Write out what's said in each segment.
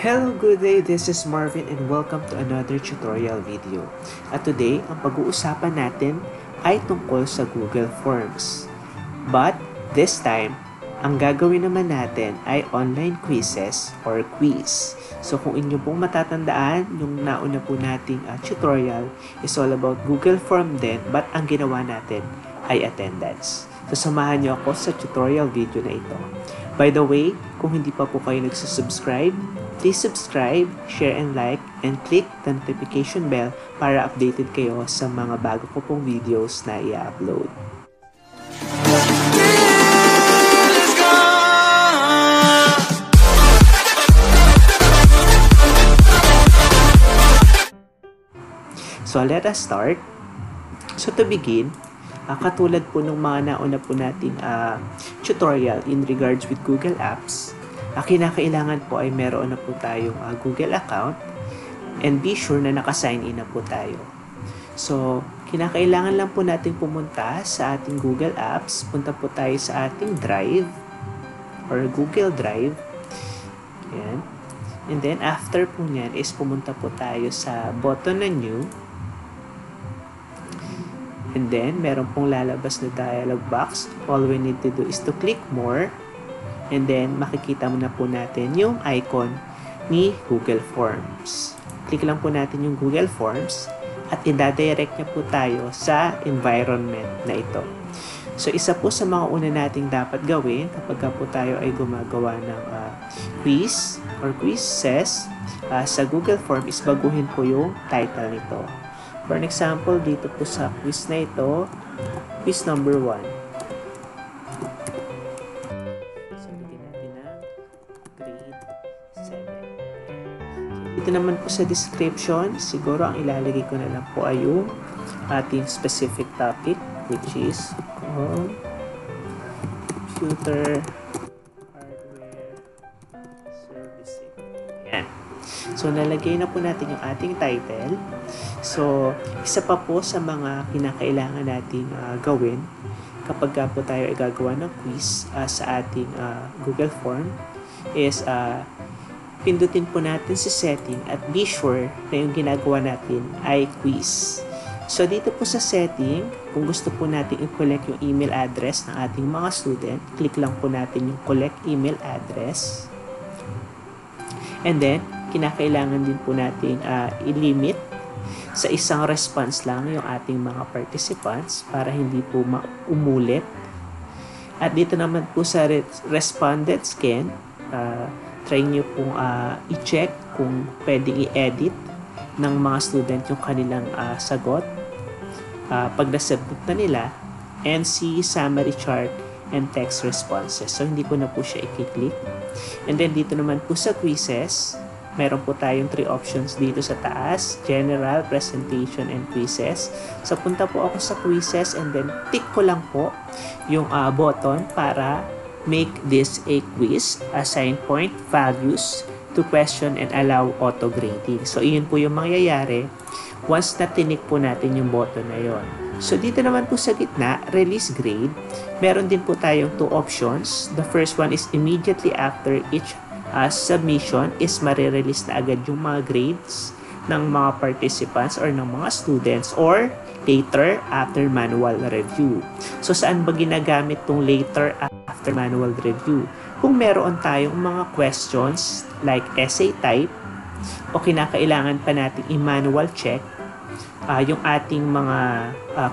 Hello, good day. This is Marvin and welcome to another tutorial video. At today, ang pag-uusapan natin ay tungkol sa Google Forms. But this time, ang gagawin naman natin ay online quizzes or quiz. So kung inyo pong matatandaan, yung nauna po nating tutorial is all about Google Form din, but ang ginawa natin ay attendance. So samahan niyo ako sa tutorial video na ito. By the way, kung hindi pa po kayo nagsusubscribe, please subscribe, share and like, and click the notification bell para updated kayo sa mga bago ko pong videos na i-upload. So let us start. So to begin, katulad po ng mga nauna po nating tutorial in regards with Google Apps, kinakailangan po ay meron na po tayong Google account and be sure na naka-sign in na po tayo. So, kinakailangan lang po natin pumunta sa ating Google Apps, punta po tayo sa ating Drive or Google Drive. Yan. And then, after po nyan is pumunta po tayo sa button na New. And then, meron pong lalabas na dialog box. All we need to do is to click more. And then, makikita mo na po natin yung icon ni Google Forms. Click lang po natin yung Google Forms at i-direct niya po tayo sa environment na ito. So, isa po sa mga una nating dapat gawin kapag po tayo ay gumagawa ng quiz or quizzes sa Google Form is baguhin po yung title nito. For an example, dito po sa quiz na ito, quiz number 1. So, bigyan natin ng grade 7. So, dito naman po sa description, siguro ang ilalagay ko na lang po ay yung ating specific topic, which is computer hardware servicing. Yan. So, nalagay na po natin yung ating title. So, isa pa po sa mga kinakailangan nating gawin kapag po tayo ay gagawa ng quiz sa ating Google Form is pindutin po natin si setting at be sure na yung ginagawa natin ay quiz. So, dito po sa setting, kung gusto po natin i-collect yung email address ng ating mga student, click lang po natin yung collect email address. And then, kinakailangan din po natin i-limit sa isang response lang yung ating mga participants para hindi po umulit. At dito naman po sa respondent scan, try nyo pong i-check kung pwedeng i-edit ng mga student yung kanilang sagot pag na-submit na nila, and see summary chart and text responses. So, hindi ko na po siya i-click. And then, dito naman po sa quizzes, meron po tayong 3 options dito sa taas, general, presentation, and quizzes. So, punta po ako sa quizzes and then tick ko lang po yung button para make this a quiz, assign point, values, to question, and allow auto-grading. So, iyon po yung mangyayari once na tinik po natin yung button na yon. So, dito naman po sa gitna, release grade, meron din po tayong 2 options. The first one is immediately after each submission is marirelease na agad yung mga grades ng mga participants or ng mga students, or later after manual review. So, saan ba ginagamit tong later after manual review? Kung meron tayong mga questions like essay type o kinakailangan pa natin i-manual check yung ating mga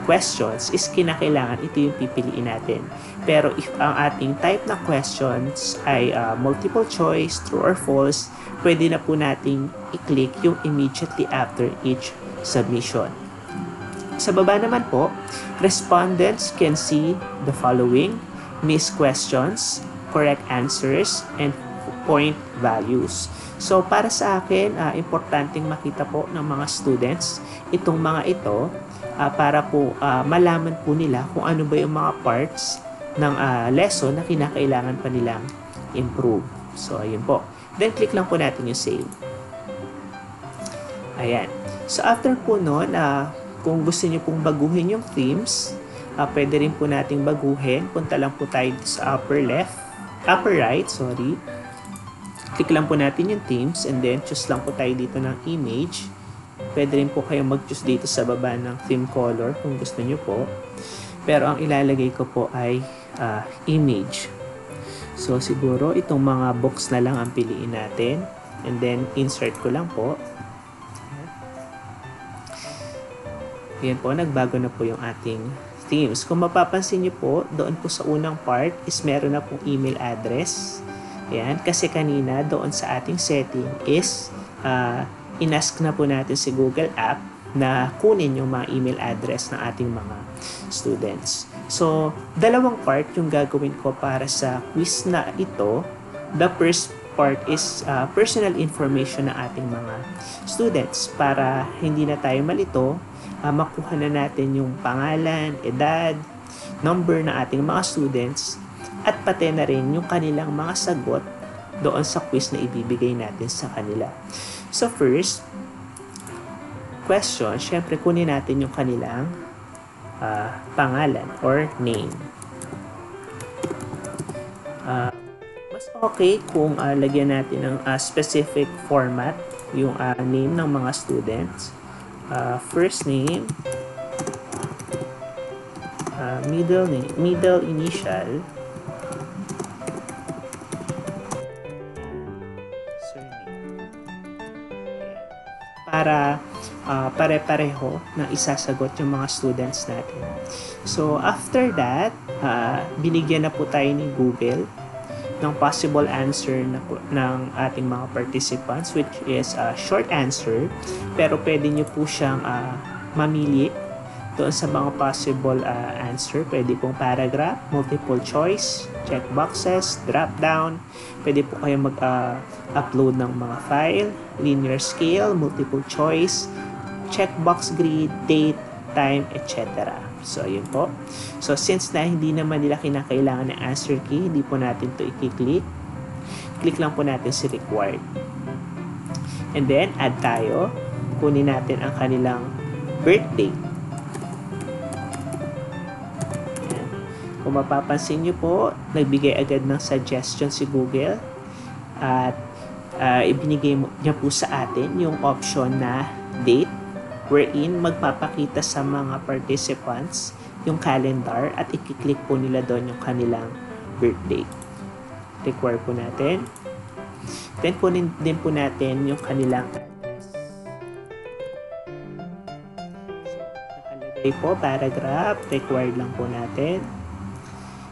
questions, is kinakailangan ito yung pipiliin natin. Pero if ang ating type na questions ay multiple choice, true or false, pwede na po nating i-click yung immediately after each submission. Sa baba naman po, respondents can see the following: missed questions, correct answers, and point values. So, para sa akin, importanteng makita po ng mga students itong mga ito para po malaman po nila kung ano ba yung mga parts ng lesson na kinakailangan pa nilang improve. So, ayun po. Then, click lang po natin yung save. Ayan. So, after po nun, kung gusto nyo pong baguhin yung themes, pwede rin po nating baguhin. Punta lang po tayo sa upper right, Click lang po natin yung themes and then choose lang po tayo dito ng image. Pwede rin po kayong mag-choose dito sa baba ng theme color kung gusto nyo po. Pero ang ilalagay ko po ay image. So siguro itong mga box na lang ang piliin natin. And then insert ko lang po. Ayan po, nagbago na po yung ating themes. Kung mapapansin nyo po, doon po sa unang part is meron na pong email address. Ayan, kasi kanina doon sa ating setting is inask na po natin si Google App na kunin yung mga email address ng ating mga students. So, dalawang part yung gagawin ko para sa quiz na ito. The first part is personal information ng ating mga students para hindi na tayo malito. Makuha na natin yung pangalan, edad, number ng ating mga students, at pati na rin yung kanilang mga sagot doon sa quiz na ibibigay natin sa kanila. So first, question, syempre kunin natin yung kanilang pangalan or name. Mas okay kung lagyan natin ng specific format yung name ng mga students. First name, middle name, middle initial, surname. Para pare-pareho na isasagot yung mga students natin. So after that, binigyan na po tayo ni Google ng possible answer ng ating mga participants, which is a short answer, pero pwede nyo po siyang mamili doon sa mga possible answer. Pwede pong paragraph, multiple choice, check boxes, drop down. Pwede po kayo mag-upload ng mga file, linear scale, multiple choice, checkbox grid, date, time, etc. So, ayun po. So, since na hindi naman nila kinakailangan ng answer key, hindi po natin to i-click. Click lang po natin si required. And then, add tayo. Kunin natin ang kanilang birthday. Ayan. Kung mapapansin nyo po, nagbigay agad ng suggestion si Google. At ibinigay niya po sa atin yung option na date, wherein magpapakita sa mga participants yung calendar at i-click po nila doon yung kanilang birthday. Require po natin. Then kunin din po natin yung kanilang address. So, nakalagay po, paragraph, required lang po natin.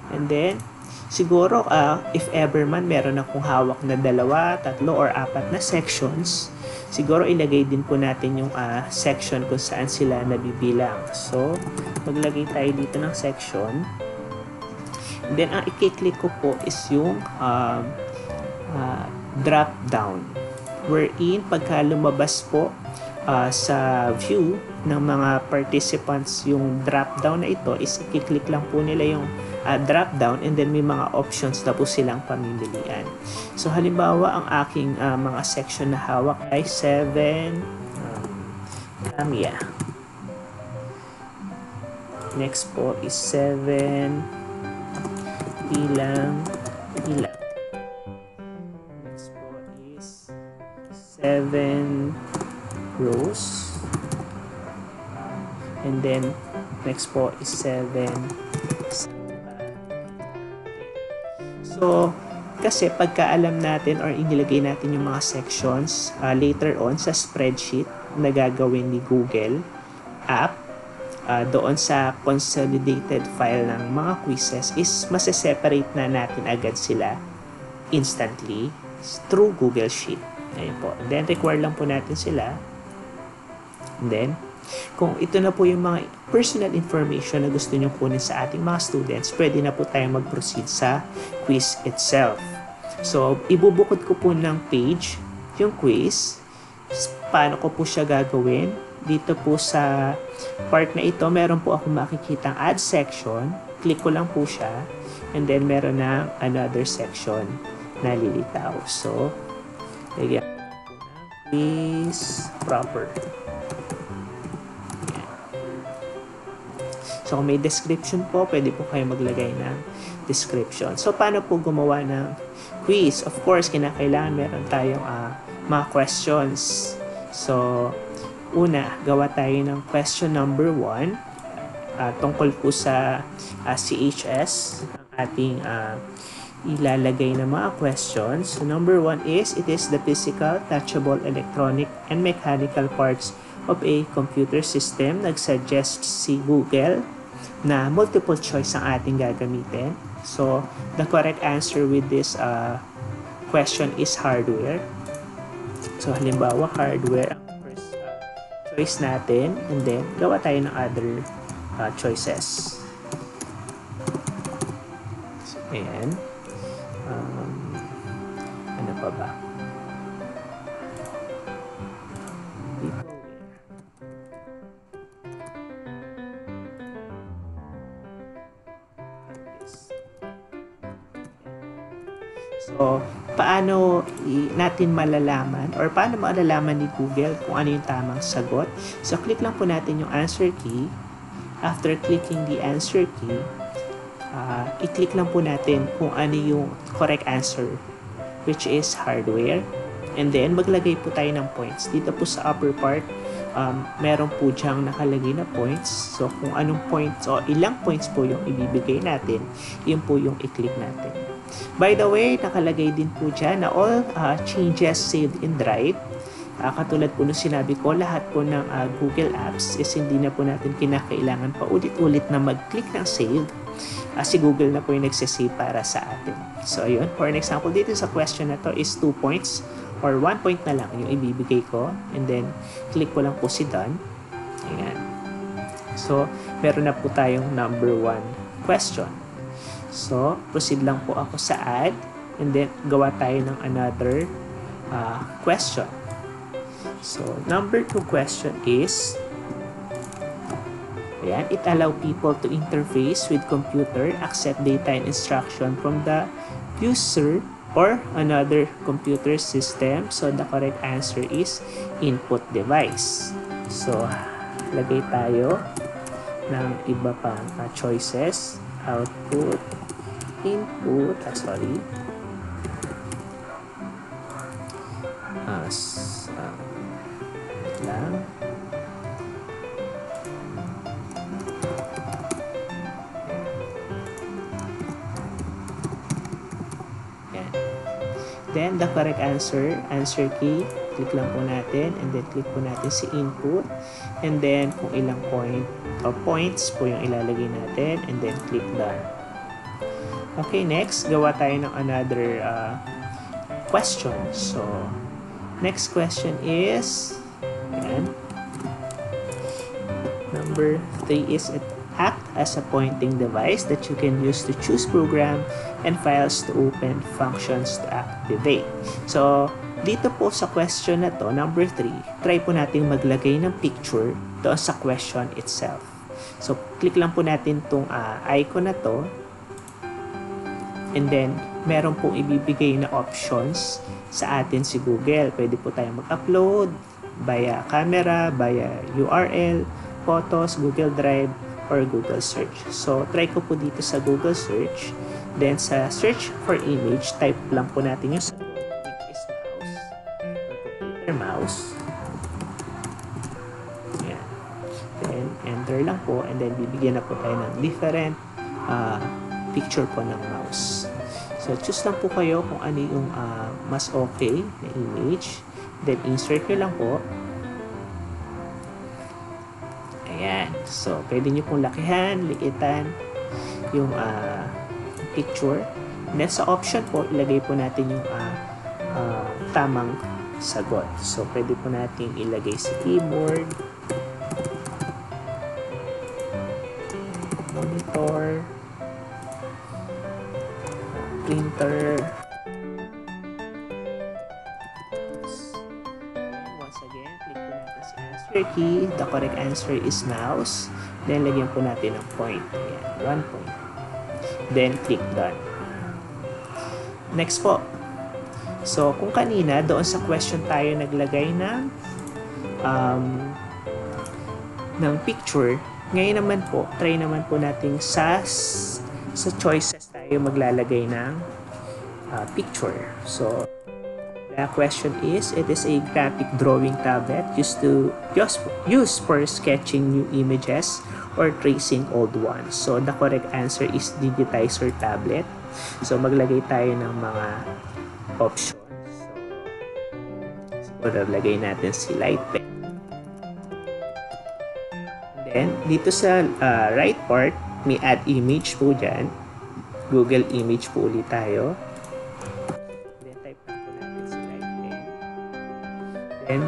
And then, siguro, if ever man meron akong hawak na 2, 3, or 4 na sections, siguro ilagay din po natin yung section kung saan sila nabibilang. So, maglagay tayo dito ng section. And then, ang i-click ko po is yung drop down. Wherein, pagka lumabas po sa view ng mga participants yung drop down na ito, is i-click lang po nila yung drop down and then may mga options na po silang pamimilian. So halimbawa ang aking mga section na hawak ay 7 Tamiya. Next po is 7 ilang. Next po is 7 Rose. And then next po is 7 So, kasi pagka alam natin or inilagay natin yung mga sections later on sa spreadsheet na gagawin ni Google App, doon sa consolidated file ng mga quizzes is maseseparate na natin agad sila instantly through Google Sheet. Ayun po. And then, require lang po natin sila. And then, kung ito na po yung mga personal information na gusto nyo kunin sa ating mga students, pwede na po tayo mag-proceed sa quiz itself. So, ibubukod ko po ng page yung quiz. Paano ko po siya gagawin? Dito po sa part na ito, meron po ako makikitang add section. Click ko lang po siya. And then, meron na another section na lilitaw. So, lagyan ko ng quiz proper. So, kung may description po, pwede po kayo maglagay ng description. So, paano po gumawa ng quiz. Of course, kinakailangan meron tayong mga questions. So, una, gawa tayo ng question number 1 tungkol po sa CHS, ang ating ilalagay na mga questions. So, number 1 is, it is the physical, touchable, electronic, and mechanical parts of a computer system. Nag-suggest si Google na multiple choice ang ating gagamitin. So, the correct answer with this question is hardware. So, halimbawa, hardware ang first choice natin, and then gawa tayo ng other choices. So, ayan. Ano pa ba? So, paano natin malalaman or paano malalaman ni Google kung ano yung tamang sagot? So, click lang po natin yung answer key. After clicking the answer key, i-click lang po natin kung ano yung correct answer, which is hardware. And then, maglagay po tayo ng points. Dito po sa upper part, meron po diyang nakalagay na points. So, kung anong points o ilang points po yung ibibigay natin, yun po yung i-click natin. By the way, nakalagay din po dyan na all changes saved in Drive. Katulad po nung sinabi ko, lahat po ng Google Apps is hindi na po natin kinakailangan pa ulit-ulit na mag-click ng save. Si Google na po yung nagsasave para sa atin. So, ayun. For an example, dito sa question na to is 2 points or 1 point na lang yung ibibigay ko. And then, click ko lang po si done. Ayan. So, meron na po tayong number 1 question. So, proceed lang po ako sa add. And then, gawa tayo ng another question. So, number 2 question is, ayan, it allow people to interface with computer, accept data and instruction from the user or another computer system. So, the correct answer is input device. So, lagay tayo ng iba pang choices. Output, input, lang. Then, the correct answer key, click lang po natin, and then click po natin si input, and then kung ilang points po yung ilalagay natin, and then click done. Okay, next, gawa tayo ng another question. So, next question is, ayan, number 3 is it act as a pointing device that you can use to choose program and files to open, functions to activate. So, dito po sa question na to, number 3, try po natin maglagay ng picture doon sa question itself. So, click lang po natin tong icon na to, and then, meron pong ibibigay na options sa atin si Google. Pwede po tayong mag-upload via camera, via URL, photos, Google Drive, or Google Search. So, try ko po dito sa Google Search. Then, sa search for image, type lang po natin yung sagot, which is mouse, or computer mouse. Ayan. Then, enter lang po, and then bibigyan na po tayo ng different picture po ng mouse. So, choose lang po kayo kung ano yung mas okay na image. Then, insert nyo lang po. Ayan. So, pwede nyo pong lakihan, liitan yung picture. And then, sa option po, ilagay po natin yung tamang sagot. So, pwede po natin ilagay sa keyboard, monitor, printer. Once again, click po natin sa answer key. The correct answer is mouse. Then, lagyan po natin ng point. Ayan, 1 point. Then, click done. Next po. So, kung kanina, doon sa question tayo naglagay ng picture, ngayon naman po, try naman po natin sa choices tayo maglalagay ng picture. So the question is, it is a graphic drawing tablet used for sketching new images or tracing old ones. So the correct answer is digitizer tablet. So maglagay tayo ng mga options. So siguro lagay natin si light pen. And then dito sa right part, may add image po dyan. Google image po ulit tayo. Then,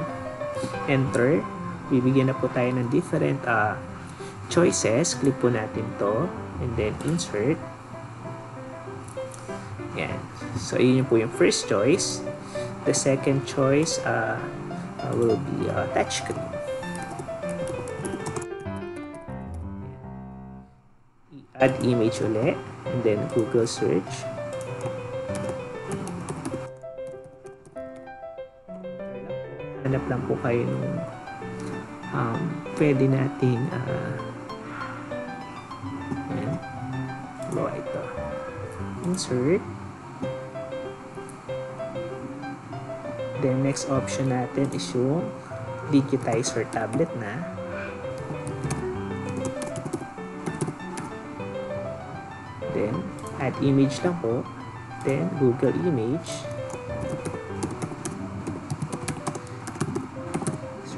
enter. Bibigyan na po tayo ng different choices. Click po natin to. And then, insert. Yan. So, yun po yung first choice. The second choice will be touchscreen. Add image ulit. And then, Google search. Hanap lang po kayo nung pwede nating yan. Gawa ito. Insert. Then next option natin is yung digitizer tablet na. Then add image lang po. Then Google image.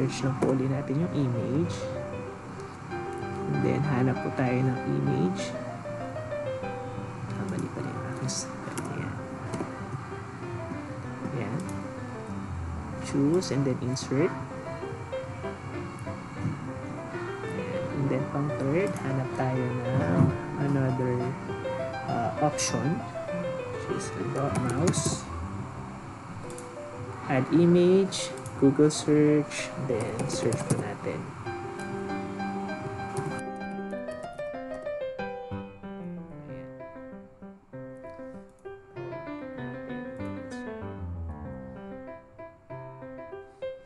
Search lang po ulit natin yung image. And then, hanap po tayo ng image. Mali pa rin yung aking step. Ayan. Ayan. Choose and then insert. Ayan. And then, pang third, hanap tayo ng another option. Which is the mouse. Add image. Google search, then search po natin.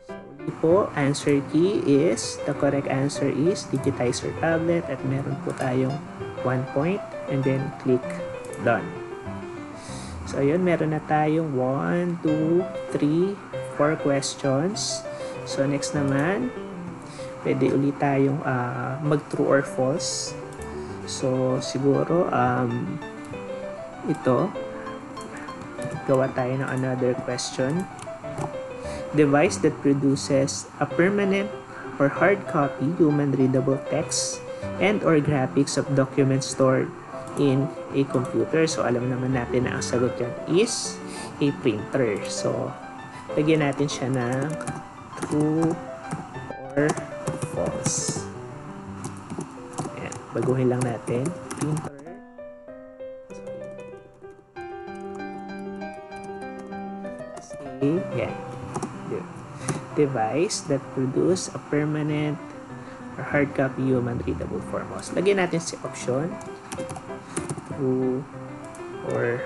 So, po, answer key is, the correct answer is digitizer tablet at meron po tayong 1 point and then click done. So, ayun, meron na tayong 1, 2, 3, 4 questions. So, next naman, pwede ulit tayong mag true or false. So, siguro, ito, gawa tayo ng another question. Device that produces a permanent or hard copy human readable text and or graphics of documents stored in a computer. So, alam naman natin na ang sagot dyan is a printer. So, lagyan natin siya ng true or false. Ayan. Baguhin lang natin. Printer. Ayan. Device that produce a permanent or hard copy human readable form. So, lagyan natin si option true or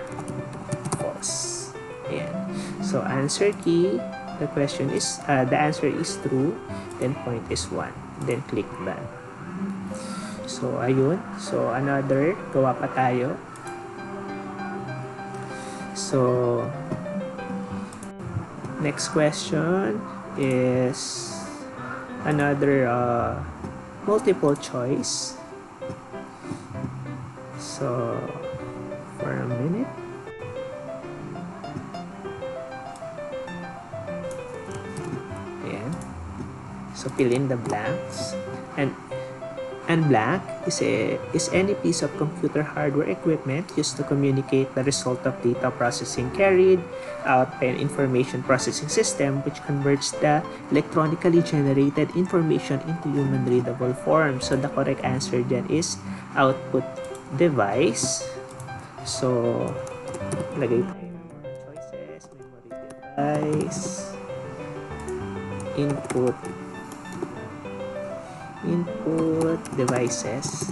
false. Ayan. So, answer key, the question is, the answer is true, then point is 1. Then, click done. So, ayun. So, another, gawa pa tayo. So, next question is another multiple choice. So, for a minute. So, fill in the blanks. And blank is any piece of computer hardware equipment used to communicate the result of data processing carried out by an information processing system which converts the electronically generated information into human readable form. So, the correct answer then is output device. So, lagay tayo ng mga choices. Memory device. Input devices.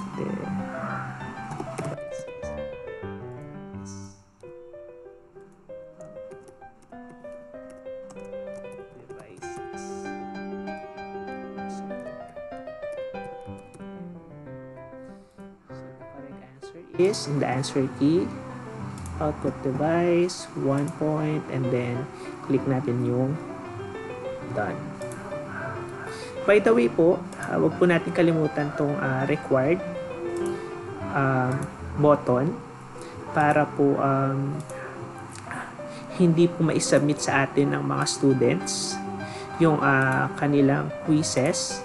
Is in the answer key output device, 1 point, and then click natin yung done. By the way po, wag po natin kalimutan tong required button para po hindi po ma-submit sa atin ng mga students yung kanilang quizzes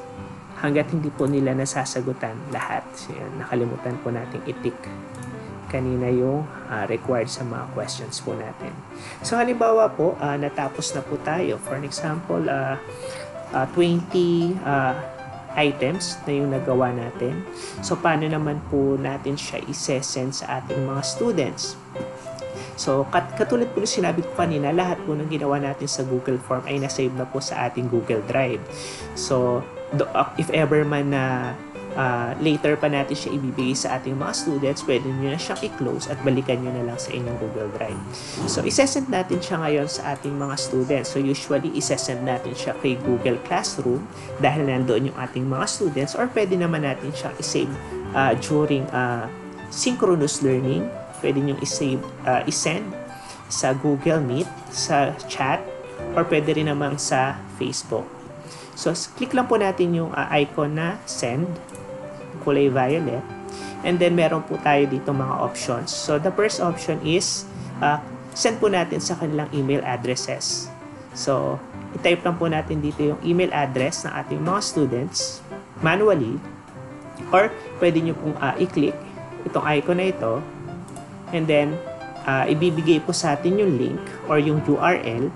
hanggat hindi po nila nasasagutan lahat. So, yan, nakalimutan po natin i-tick kanina yung required sa mga questions po natin. So halimbawa po, natapos na po tayo. For an example, 20 items na yung nagawa natin. So paano naman po natin siya i-send sa ating mga students? So katulad po ng sinabi ko kanina, lahat po ng ginawa natin sa Google Form ay nasave na po sa ating Google Drive. So if ever man na later pa natin siya ibibigay sa ating mga students, pwede nyo na siyang i-close at balikan nyo na lang sa inyong Google Drive. So, isesend natin siya ngayon sa ating mga students. So, usually, isesend natin siya kay Google Classroom dahil nandoon yung ating mga students, or pwede naman natin siyang isave during synchronous learning. Pwede nyo isend sa Google Meet, sa chat, or pwede rin naman sa Facebook. So, click lang po natin yung icon na send, kulay violet. And then, meron po tayo dito mga options. So, the first option is send po natin sa kanilang email addresses. So, i-type lang po natin dito yung email address ng ating mga students manually. Or, pwede nyo pong i-click itong icon na ito. And then, ibibigay po sa atin yung link or yung URL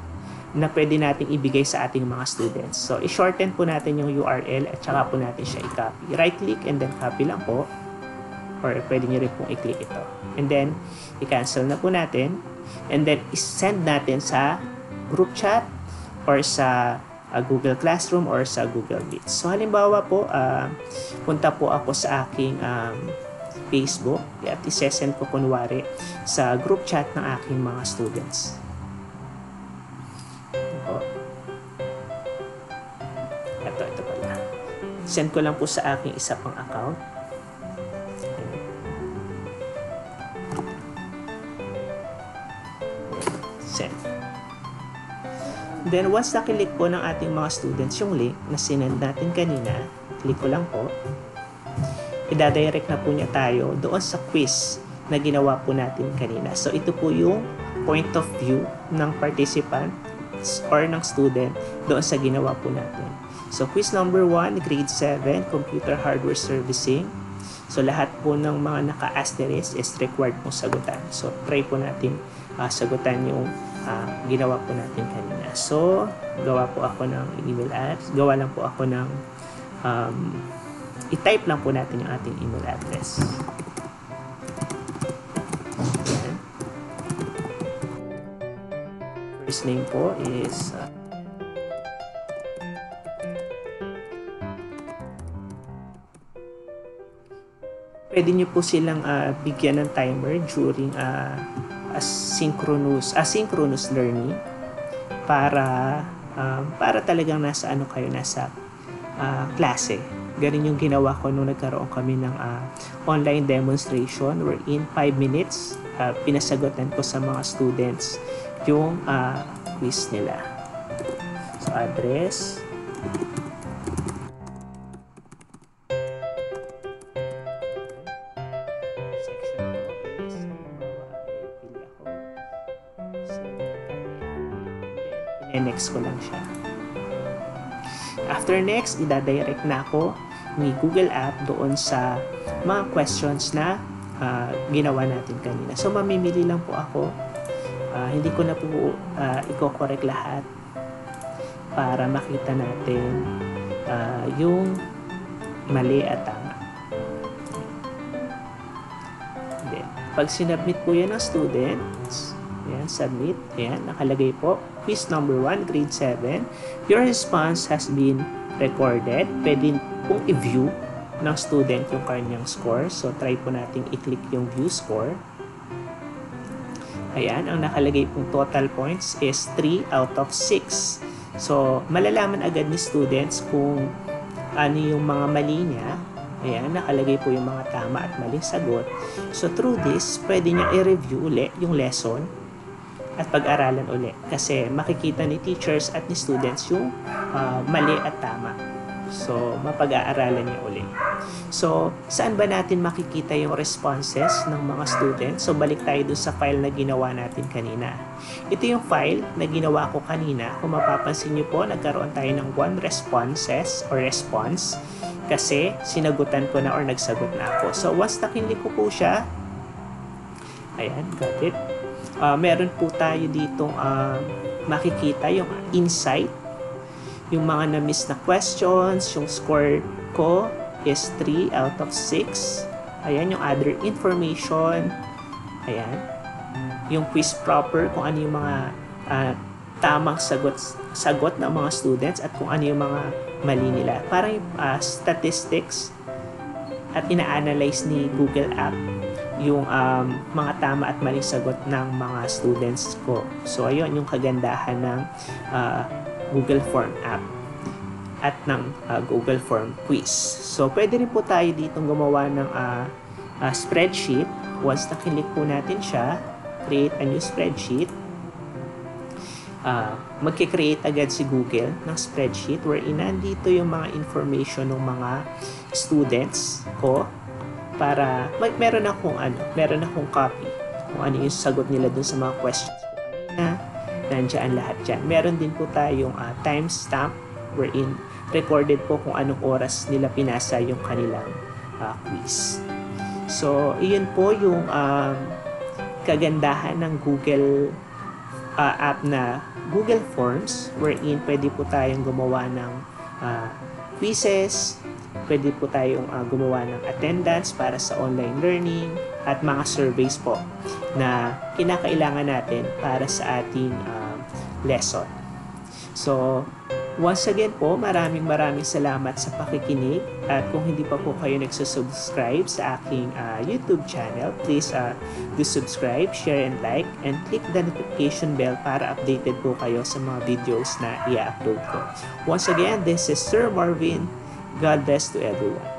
na pwede natin ibigay sa ating mga students. So, i-shorten po natin yung URL at saka po natin siya i-copy. Right-click and then copy lang po. Or pwede nyo rin pong i-click ito. And then, i-cancel na po natin. And then, i-send natin sa group chat or sa Google Classroom or sa Google Meet. So, halimbawa po, punta po ako sa aking Facebook at i-send ko kunwari sa group chat ng aking mga students. Ito pala. Send ko lang po sa aking isa pang account. Send. Then, once nakilik po ng ating mga students yung link na sinend natin kanina, click ko lang po. I-direct na po niya tayo doon sa quiz na ginawa po natin kanina. So, ito po yung point of view ng participant or ng student doon sa ginawa po natin. So, quiz number 1, grade 7, computer hardware servicing. So, lahat po ng mga naka-asterisk is required pong sagutan. So, try po natin sagutan yung ginawa po natin kanina. So, gawa po ako ng email address. Gawa lang po ako ng i-type lang po natin yung ating email address. First name po is pwede nyo po silang bigyan ng timer during asynchronous learning para talagang nasa nasa klase. Ganun yung ginawa ko nung nagkaroon kami ng online demonstration wherein 5 minutes pinasagutan ko sa mga students yung quiz nila. So, address. Section is pili ako. I-next ko lang siya. After next, ida-direct na ako ni Google App doon sa mga questions na ginawa natin kanina. So, mamimili lang po ako. Hindi ko na po i-correct lahat para makita natin yung mali at tama. Then, pag sinubmit po yan ng students, yan, submit, yan, nakalagay po, quiz number 1, grade 7, your response has been recorded. Pwede pong i-view ng student yung kanyang score. So, try po natin i-click yung view score. Ayan, ang nakalagay pong total points is 3 out of 6. So, malalaman agad ni students kung ano yung mga mali niya Ayan, nakalagay po yung mga tama at maling sagot. So through this, pwede niya i-review uli yung lesson at pag-aralan uli. Kasi makikita ni teachers at ni students yung mali at tama. So, mapag-aaralan niya uli. So, saan ba natin makikita yung responses ng mga students? So, balik tayo dun sa file na ginawa natin kanina. Ito yung file na ginawa ko kanina. Kung mapapansin niyo po, nagkaroon tayo ng 1 responses or response kasi sinagutan ko na or nagsagot na ako. So, once nakinlik ko po siya, ayan, got it. Meron po tayo ditong makikita yung insight, yung mga na-miss na questions, yung score ko is 3 out of 6. Ayan, yung other information. Ayan. Yung quiz proper, kung ano yung mga tamang sagot ng mga students at kung ano yung mga mali nila. Parang statistics at ina-analyze ni Google App yung mga tama at maling sagot ng mga students ko. So, ayun yung kagandahan ng Google Form app at ng Google Form quiz. So, pwede rin po tayo ditong gumawa ng spreadsheet. Once nakilik po natin siya, create a new spreadsheet. Magkikreate agad si Google ng spreadsheet wherein nandito yung mga information ng mga students ko para meron akong copy kung ano yung sagot nila dun sa mga questions ko kanina. Nandiyan lahat dyan. Meron din po tayong timestamp wherein recorded po kung anong oras nila pinasa yung kanilang quiz. So, iyon po yung kagandahan ng Google app na Google Forms wherein pwede po tayong gumawa ng quizzes, pwede po tayong gumawa ng attendance para sa online learning at mga surveys po na kinakailangan natin para sa ating lesson. So, once again po, maraming salamat sa pakikinig at kung hindi pa po kayo nagsusubscribe sa aking YouTube channel, please do subscribe, share and like, and click the notification bell para updated po kayo sa mga videos na i-upload ko. Once again, this is Sir Marvin. God bless to everyone.